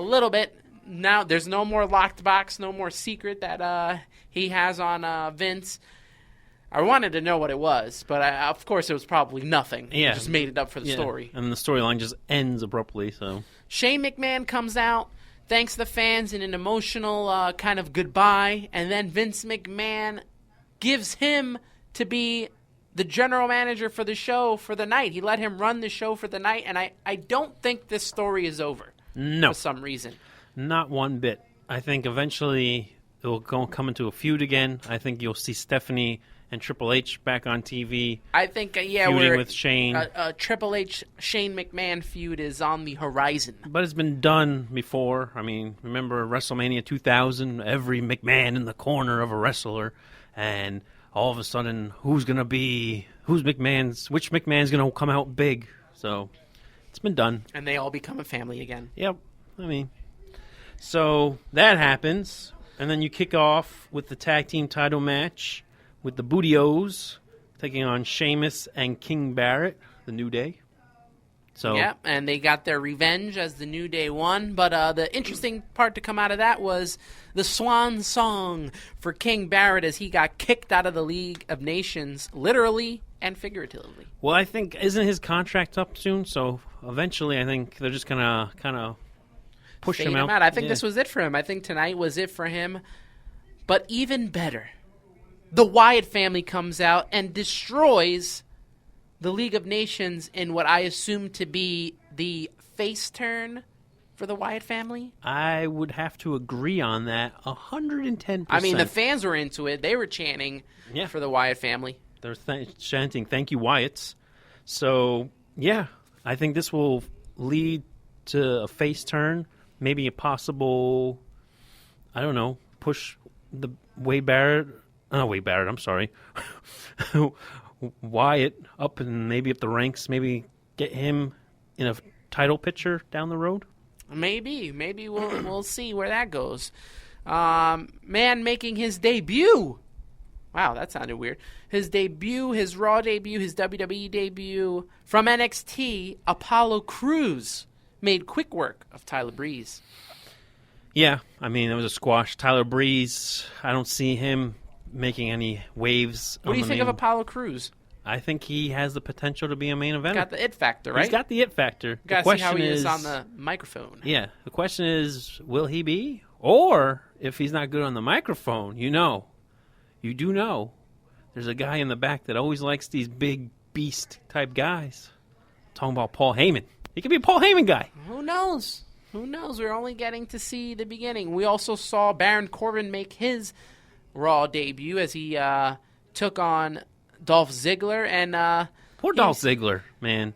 little bit. Now there's no more locked box, no more secret that he has on Vince. I wanted to know what it was, but of course it was probably nothing. Yeah. He just made it up for the story. And the storyline just ends abruptly. So Shane McMahon comes out, thanks the fans in an emotional kind of goodbye, and then Vince McMahon gives him to be the general manager for the show for the night. He let him run the show for the night, and I don't think this story is over. No. For some reason. Not one bit. I think eventually it will come into a feud again. I think you'll see Stephanie and Triple H back on TV. I think, feuding with Shane. A Triple H Shane McMahon feud is on the horizon. But it's been done before. I mean, remember WrestleMania 2000? Every McMahon in the corner of a wrestler, and all of a sudden, which McMahon's going to come out big? So it's been done. And they all become a family again. Yep. I mean, so that happens, and then you kick off with the tag team title match with the Booty-O's taking on Sheamus and King Barrett, the New Day. So yeah, and they got their revenge as the New Day won. But the interesting part to come out of that was the swan song for King Barrett as he got kicked out of the League of Nations, literally and figuratively. Well, I think, isn't his contract up soon? So eventually I think they're just going to kind of push him out. I think this was it for him. I think tonight was it for him. But even better, the Wyatt family comes out and destroys the League of Nations in what I assume to be the face turn for the Wyatt family. I would have to agree on that 110%. I mean, the fans were into it. They were chanting for the Wyatt family. They're chanting, "Thank you, Wyatts." So, yeah, I think this will lead to a face turn. Maybe a possible, I don't know, push the Wyatt, I'm sorry. Wyatt up and maybe up the ranks, maybe get him in a title picture down the road. Maybe we'll see where that goes. Man making his debut. Wow, that sounded weird. His debut, his Raw debut, his WWE debut from NXT, Apollo Crews made quick work of Tyler Breeze. Yeah, I mean, it was a squash. Tyler Breeze, I don't see him making any waves. What do you think of Apollo Crews? I think he has the potential to be a main eventer. Got the it factor, right? He's got the it factor. Got to see how he is on the microphone. Yeah, the question is, will he be? Or, if he's not good on the microphone, you do know, there's a guy in the back that always likes these big beast-type guys. I'm talking about Paul Heyman. He could be a Paul Heyman guy. Who knows? We're only getting to see the beginning. We also saw Baron Corbin make his Raw debut as he took on Dolph Ziggler. And poor Dolph Ziggler, man.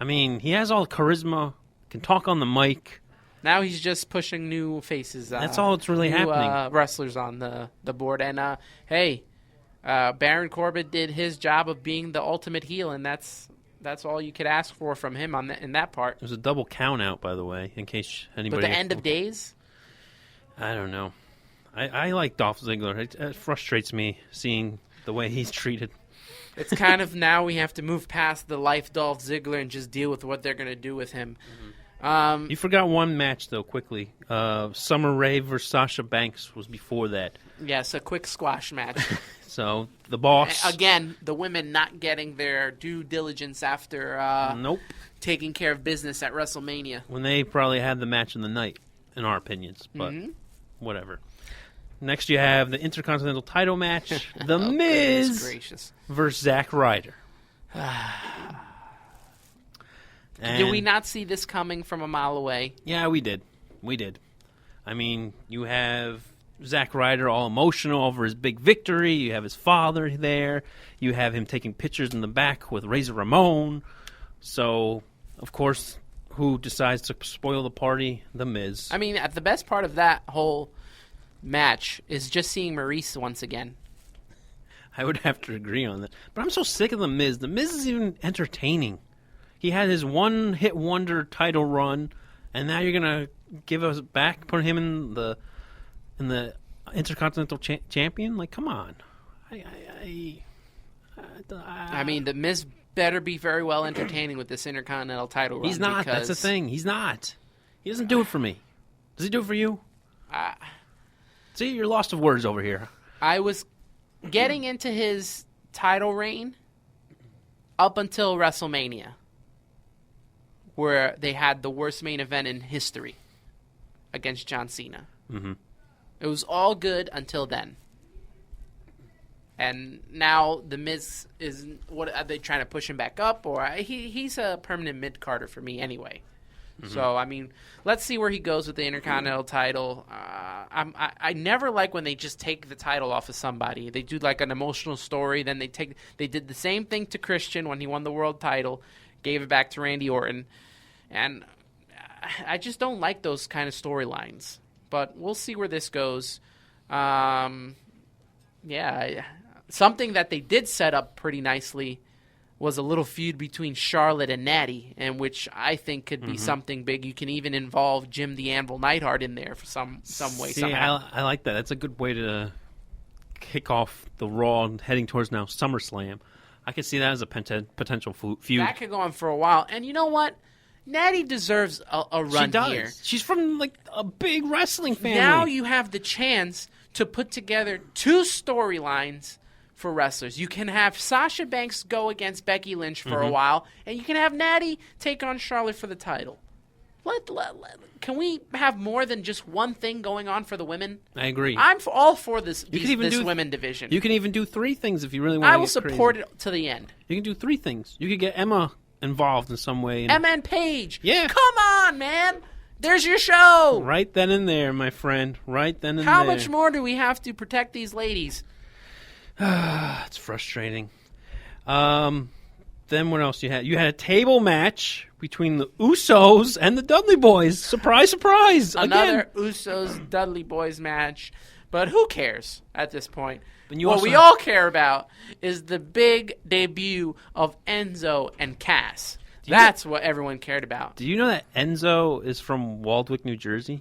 I mean, he has all the charisma, can talk on the mic. Now he's just pushing new faces. That's all that's really happening. Wrestlers on the board. And, hey, Baron Corbin did his job of being the ultimate heel, and that's all you could ask for from him in that part. There's a double count out, by the way, in case anybody... But the end of days? I don't know. I like Dolph Ziggler. It frustrates me seeing the way he's treated. It's kind of now we have to move past the life Dolph Ziggler and just deal with what they're going to do with him. You forgot one match, though, quickly. Summer Rae versus Sasha Banks was before that. Yes, a quick squash match. So, the boss... Again, the women not getting their due diligence after taking care of business at WrestleMania. When they probably had the match of the night, in our opinions. But whatever. Next, you have the Intercontinental title match. The Miz versus Zack Ryder. Did we not see this coming from a mile away? Yeah, we did. I mean, you have Zack Ryder all emotional over his big victory. You have his father there. You have him taking pictures in the back with Razor Ramon. So, of course, who decides to spoil the party? The Miz. I mean, the best part of that whole match is just seeing Maurice once again. I would have to agree on that. But I'm so sick of The Miz. The Miz is even entertaining. He had his one-hit wonder title run, and now you're going to give us back, put him in the Intercontinental champion? Like, come on. I mean, The Miz better be very well entertaining with this Intercontinental title run. He's not. That's the thing. He's not. He doesn't do it for me. Does he do it for you? Uh, See, you're lost of words over here. I was getting into his title reign up until WrestleMania, where they had the worst main event in history against John Cena. Mm-hmm. It was all good until then. And now the Miz is, what are they trying to push him back up? Or he's a permanent mid-carder for me anyway. Mm-hmm. So, I mean, let's see where he goes with the Intercontinental title. I never like when they just take the title off of somebody. They do like an emotional story. Then they did the same thing to Christian when he won the world title, gave it back to Randy Orton. And I just don't like those kind of storylines. But we'll see where this goes. Something that they did set up pretty nicely was a little feud between Charlotte and Natty, and which I think could be something big. You can even involve Jim the Anvil Neidhart in there for some way. Somehow. I like that. That's a good way to kick off the Raw heading towards now SummerSlam. I could see that as a potential feud. That could go on for a while. And you know what? Natty deserves a run she does. here. She's from like a big wrestling family. Now you have the chance to put together two storylines for wrestlers. You can have Sasha Banks go against Becky Lynch for a while, and you can have Natty take on Charlotte for the title. Can we have more than just one thing going on for the women? I agree. I'm all for this women division. You can even do three things if you really want to. I will support it to the end. You can do three things. You could get Emma involved in some way. Emma and Paige. Yeah. Come on, man. There's your show. Right then and there, my friend. Right then and there. How much more do we have to protect these ladies? It's frustrating. Then what else you had? You had a table match between the Usos and the Dudley Boys. Surprise, surprise. Another Usos-Dudley Boys match. But who cares at this point? What we all care about is the big debut of Enzo and Cass. That's what everyone cared about. Do you know that Enzo is from Waldwick, New Jersey?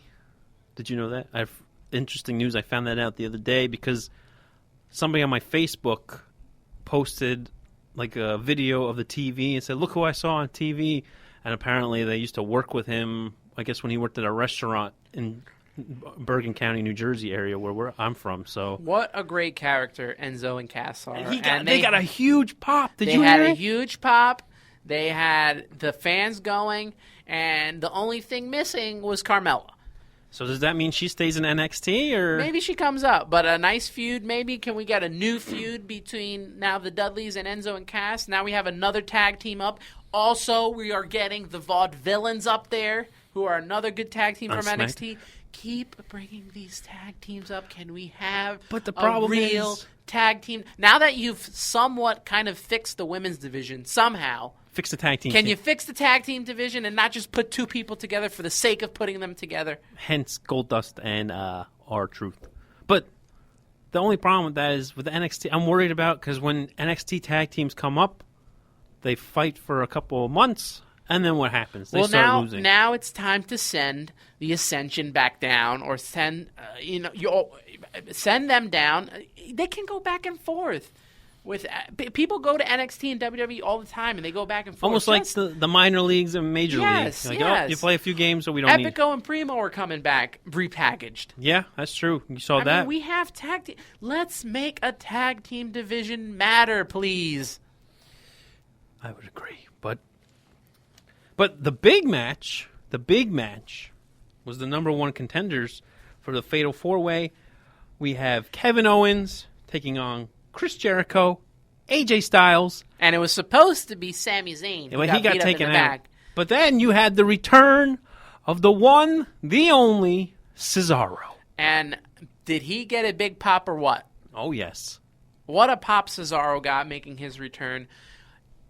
Did you know that? Interesting news. I found that out the other day because somebody on my Facebook posted like a video of the TV and said, look who I saw on TV. And apparently they used to work with him, I guess, when he worked at a restaurant in Bergen County, New Jersey area where I'm from. So what a great character Enzo and Cass are. And they got a huge pop. Did you hear They had it? a huge pop. They had the fans going. And the only thing missing was Carmella. So does that mean she stays in NXT? Or maybe she comes up, but a nice feud maybe. Can we get a new feud between now the Dudleys and Enzo and Cass? Now we have another tag team up. Also, we are getting the Vaudevillains up there, who are another good tag team from NXT. Keep bringing these tag teams up. Can we have a real tag team? Now that you've somewhat kind of fixed the women's division somehow. Fix the tag team. Can you fix the tag team division and not just put two people together for the sake of putting them together? Hence Goldust and R-Truth. But the only problem with that is with NXT, I'm worried about because when NXT tag teams come up, they fight for a couple of months, and then what happens? They start losing. Now it's time to send the Ascension back down, or send them down. They can go back and forth. With people go to NXT and WWE all the time, and they go back and forth. Almost like the minor leagues and major leagues. Like, yes. You play a few games, so we don't need. Epico and Primo are coming back, repackaged. Yeah, that's true. You saw that. I mean, we have tag team. Let's make a tag team division matter, please. I would agree, but the big match was the number one contenders for the Fatal 4-Way. We have Kevin Owens taking on Chris Jericho, AJ Styles. And it was supposed to be Sami Zayn. He got taken out. But then you had the return of the one, the only, Cesaro. And did he get a big pop or what? Oh, yes. What a pop Cesaro got making his return.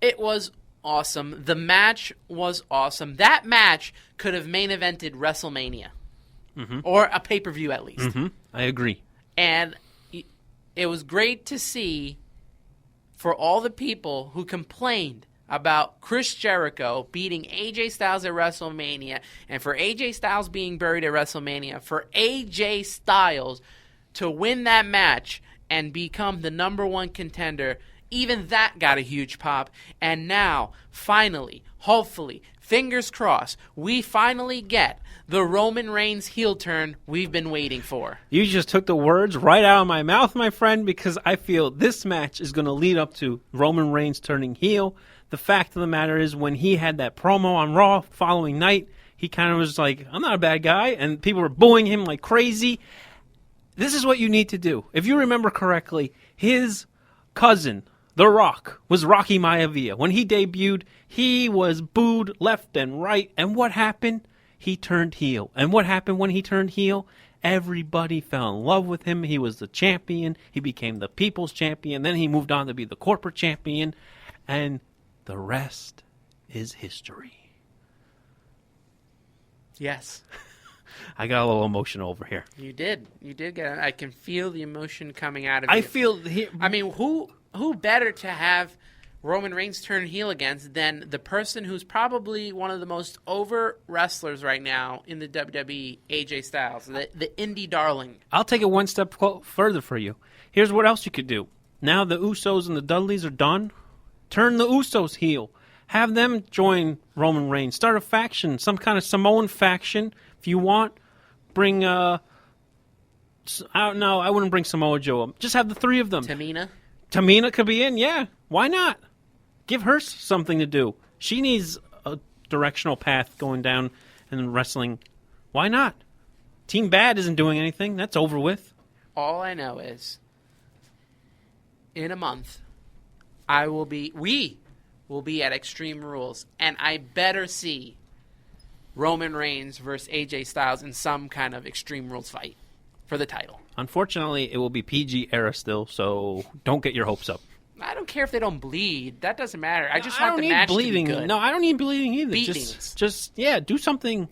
It was awesome. The match was awesome. That match could have main evented WrestleMania. Mm-hmm. Or a pay-per-view at least. Mm-hmm. I agree. And it was great to see for all the people who complained about Chris Jericho beating AJ Styles at WrestleMania and for AJ Styles being buried at WrestleMania, for AJ Styles to win that match and become the number one contender. Even that got a huge pop. And now, finally, hopefully, fingers crossed, we finally get the Roman Reigns heel turn we've been waiting for. You just took the words right out of my mouth, my friend, because I feel this match is going to lead up to Roman Reigns turning heel. The fact of the matter is, when he had that promo on Raw following night, he kind of was like, I'm not a bad guy, and people were booing him like crazy. This is what you need to do. If you remember correctly, his cousin, The Rock, was Rocky Maivia. When he debuted, he was booed left and right, and what happened? He turned heel. And what happened when he turned heel? Everybody fell in love with him. He was the champion. He became the people's champion. Then he moved on to be the corporate champion, and the rest is history. Yes. I got a little emotional over here. You did. You did get it. I can feel the emotion coming out of you. I feel... I mean, who better to have Roman Reigns turn heel against than the person who's probably one of the most over wrestlers right now in the WWE, AJ Styles, the indie darling. I'll take it one step further for you. Here's what else you could do. Now the Usos and the Dudleys are done. Turn the Usos heel. Have them join Roman Reigns. Start a faction, some kind of Samoan faction. If you want, bring... I wouldn't bring Samoa Joe up. Just have the three of them. Tamina could be in, yeah. Why not? Give her something to do. She needs a directional path going down in wrestling. Why not? Team Bad isn't doing anything. That's over with. All I know is, in a month, we will be at Extreme Rules, and I better see Roman Reigns versus AJ Styles in some kind of Extreme Rules fight for the title. Unfortunately, it will be PG era still, so don't get your hopes up. I don't care if they don't bleed. That doesn't matter. I just want the match bleeding. to be good. No, I don't need bleeding either. Beatings. Just do something.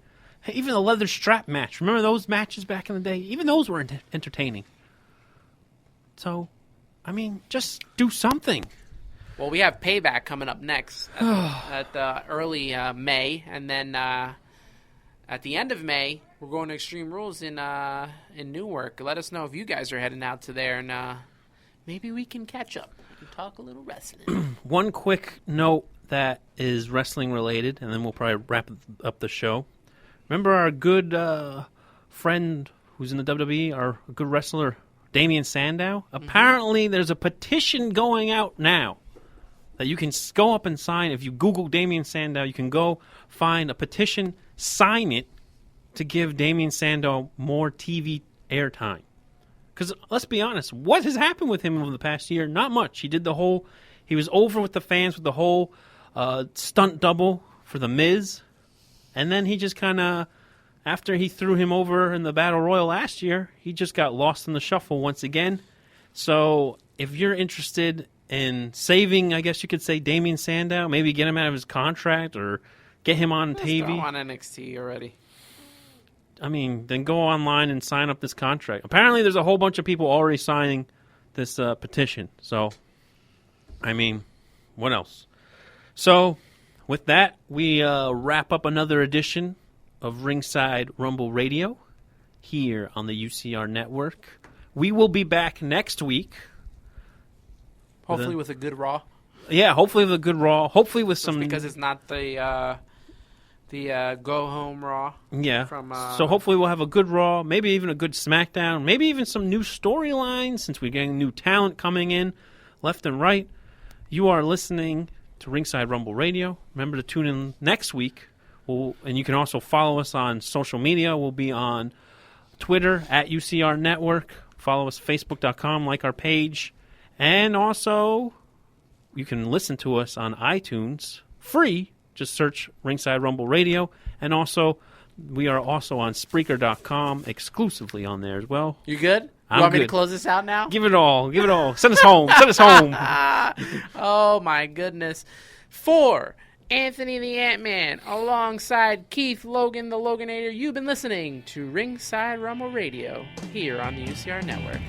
Even a leather strap match. Remember those matches back in the day? Even those were entertaining. So, I mean, just do something. Well, we have Payback coming up next at early May, and then at the end of May, we're going to Extreme Rules in Newark. Let us know if you guys are heading out to there, and maybe we can catch up and talk a little wrestling. One quick note that is wrestling related, and then we'll probably wrap up the show. Remember our good friend who's in the WWE, our good wrestler, Damian Sandow? Mm-hmm. Apparently, there's a petition going out now that you can go up and sign. If you Google Damian Sandow, you can go find a petition, sign it to give Damian Sandow more TV airtime. Because let's be honest, what has happened with him over the past year? Not much. He was over with the fans with the whole stunt double for The Miz. And then he just kind of, after he threw him over in the Battle Royal last year, he just got lost in the shuffle once again. So if you're interested in saving, I guess you could say, Damian Sandow, maybe get him out of his contract or get him on TV. Throw him on NXT already. I mean, then go online and sign up this contract. Apparently, there's a whole bunch of people already signing this petition. So, I mean, what else? So, with that, we wrap up another edition of Ringside Rumble Radio here on the UCR Network. We will be back next week. Hopefully with a good Raw. Yeah, hopefully with a good Raw. Hopefully with some... because it's not the go-home Raw. Yeah. So hopefully we'll have a good Raw, maybe even a good SmackDown, maybe even some new storylines since we're getting new talent coming in left and right. You are listening to Ringside Rumble Radio. Remember to tune in next week. And you can also follow us on social media. We'll be on Twitter at UCR Network. Follow us Facebook.com, like our page. And also, you can listen to us on iTunes, free. Just search Ringside Rumble Radio. And also, we are also on Spreaker.com, exclusively on there as well. You good? You want me to close this out now? Give it all. Give it all. Send us home. Send us home. Oh, my goodness. For Anthony the Ant-Man, alongside Keith Logan the Loganator, you've been listening to Ringside Rumble Radio here on the UCR Network.